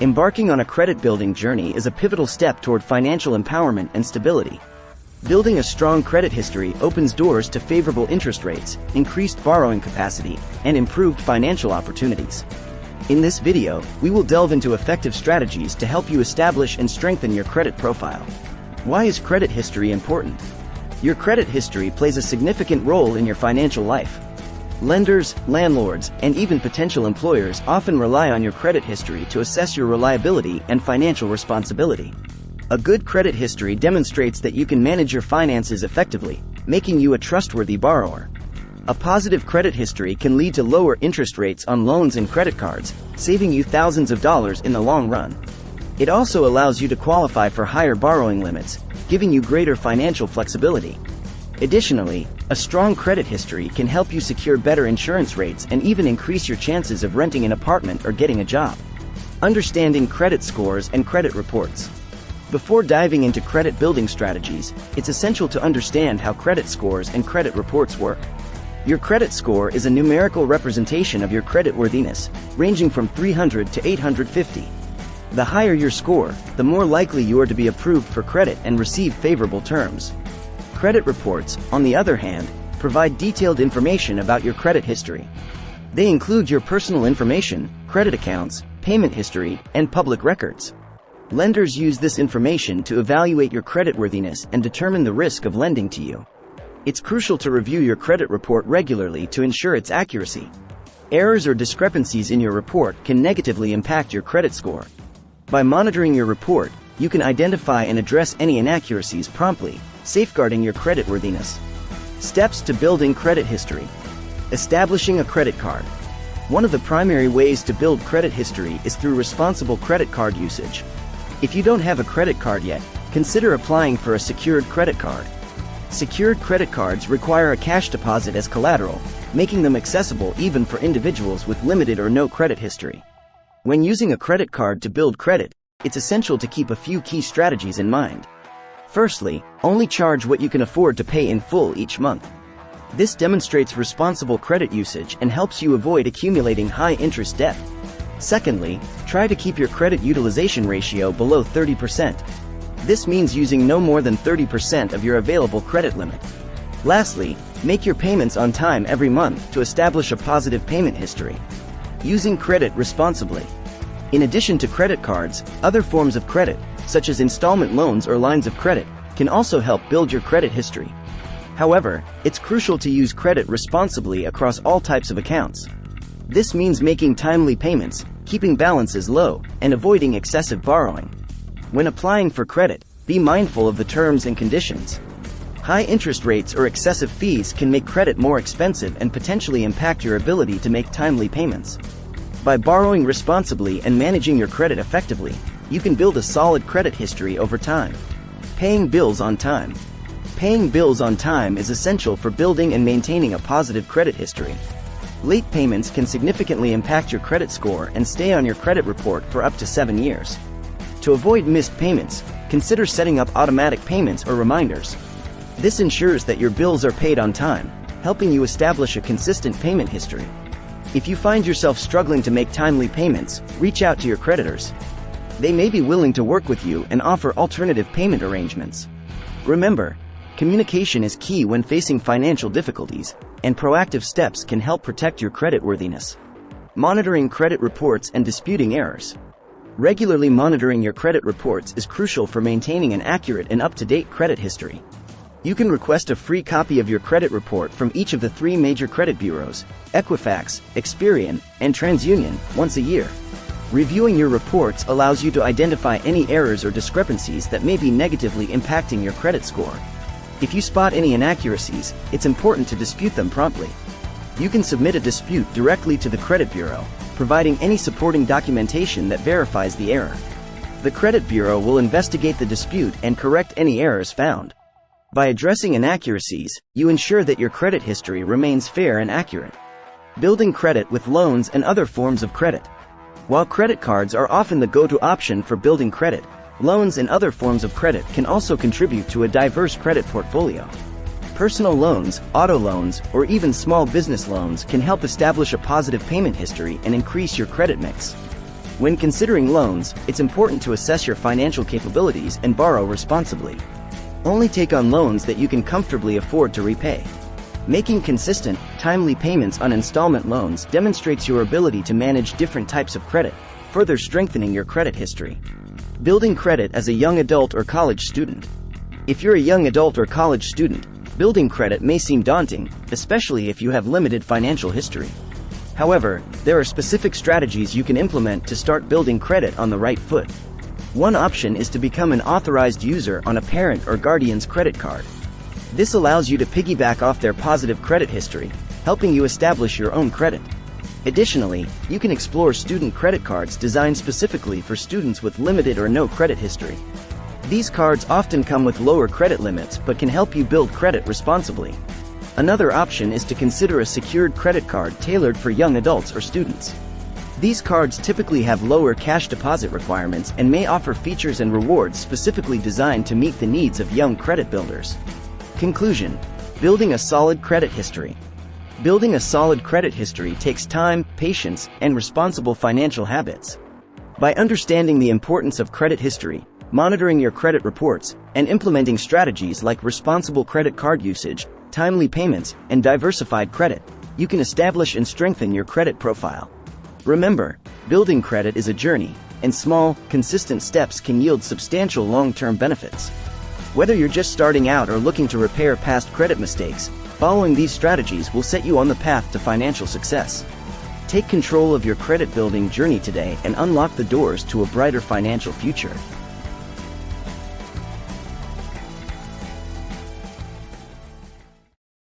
Embarking on a credit-building journey is a pivotal step toward financial empowerment and stability. Building a strong credit history opens doors to favorable interest rates, increased borrowing capacity, and improved financial opportunities. In this video, we will delve into effective strategies to help you establish and strengthen your credit profile. Why is credit history important? Your credit history plays a significant role in your financial life. Lenders, landlords, and even potential employers often rely on your credit history to assess your reliability and financial responsibility. A good credit history demonstrates that you can manage your finances effectively, making you a trustworthy borrower. A positive credit history can lead to lower interest rates on loans and credit cards, saving you thousands of dollars in the long run. It also allows you to qualify for higher borrowing limits, giving you greater financial flexibility. Additionally, a strong credit history can help you secure better insurance rates and even increase your chances of renting an apartment or getting a job. Understanding credit scores and credit reports. Before diving into credit building strategies, it's essential to understand how credit scores and credit reports work. Your credit score is a numerical representation of your creditworthiness, ranging from 300 to 850. The higher your score, the more likely you are to be approved for credit and receive favorable terms. Credit reports, on the other hand, provide detailed information about your credit history. They include your personal information, credit accounts, payment history, and public records. Lenders use this information to evaluate your creditworthiness and determine the risk of lending to you. It's crucial to review your credit report regularly to ensure its accuracy. Errors or discrepancies in your report can negatively impact your credit score. By monitoring your report, you can identify and address any inaccuracies promptly, safeguarding your creditworthiness. Steps to building credit history. Establishing a credit card. One of the primary ways to build credit history is through responsible credit card usage. If you don't have a credit card yet, consider applying for a secured credit card. Secured credit cards require a cash deposit as collateral, making them accessible even for individuals with limited or no credit history. When using a credit card to build credit, it's essential to keep a few key strategies in mind. Firstly, only charge what you can afford to pay in full each month. This demonstrates responsible credit usage and helps you avoid accumulating high-interest debt. Secondly, try to keep your credit utilization ratio below 30%. This means using no more than 30% of your available credit limit. Lastly, make your payments on time every month to establish a positive payment history. Using credit responsibly. In addition to credit cards, other forms of credit, such as installment loans or lines of credit, can also help build your credit history. However, it's crucial to use credit responsibly across all types of accounts. This means making timely payments, keeping balances low, and avoiding excessive borrowing. When applying for credit, be mindful of the terms and conditions. High interest rates or excessive fees can make credit more expensive and potentially impact your ability to make timely payments. By borrowing responsibly and managing your credit effectively, you can build a solid credit history over time. Paying bills on time. Paying bills on time is essential for building and maintaining a positive credit history. Late payments can significantly impact your credit score and stay on your credit report for up to 7 years. To avoid missed payments, consider setting up automatic payments or reminders. This ensures that your bills are paid on time, helping you establish a consistent payment history. If you find yourself struggling to make timely payments, reach out to your creditors. They may be willing to work with you and offer alternative payment arrangements. Remember, communication is key when facing financial difficulties, and proactive steps can help protect your creditworthiness. Monitoring credit reports and disputing errors. Regularly monitoring your credit reports is crucial for maintaining an accurate and up-to-date credit history. You can request a free copy of your credit report from each of the 3 major credit bureaus, Equifax, Experian, and TransUnion, once a year. Reviewing your reports allows you to identify any errors or discrepancies that may be negatively impacting your credit score. If you spot any inaccuracies, it's important to dispute them promptly. You can submit a dispute directly to the credit bureau, providing any supporting documentation that verifies the error. The credit bureau will investigate the dispute and correct any errors found. By addressing inaccuracies, you ensure that your credit history remains fair and accurate. Building credit with loans and other forms of credit. While credit cards are often the go-to option for building credit, loans and other forms of credit can also contribute to a diverse credit portfolio. Personal loans, auto loans, or even small business loans can help establish a positive payment history and increase your credit mix. When considering loans, it's important to assess your financial capabilities and borrow responsibly. Only take on loans that you can comfortably afford to repay. Making consistent, timely payments on installment loans demonstrates your ability to manage different types of credit, further strengthening your credit history. Building credit as a young adult or college student. If you're a young adult or college student, building credit may seem daunting, especially if you have limited financial history. However, there are specific strategies you can implement to start building credit on the right foot. One option is to become an authorized user on a parent or guardian's credit card. This allows you to piggyback off their positive credit history, helping you establish your own credit. Additionally, you can explore student credit cards designed specifically for students with limited or no credit history. These cards often come with lower credit limits but can help you build credit responsibly. Another option is to consider a secured credit card tailored for young adults or students. These cards typically have lower cash deposit requirements and may offer features and rewards specifically designed to meet the needs of young credit builders. Conclusion: building a solid credit history. Building a solid credit history takes time, patience, and responsible financial habits. By understanding the importance of credit history, monitoring your credit reports, and implementing strategies like responsible credit card usage, timely payments, and diversified credit, you can establish and strengthen your credit profile. Remember, building credit is a journey, and small, consistent steps can yield substantial long-term benefits. Whether you're just starting out or looking to repair past credit mistakes, following these strategies will set you on the path to financial success. Take control of your credit building journey today and unlock the doors to a brighter financial future.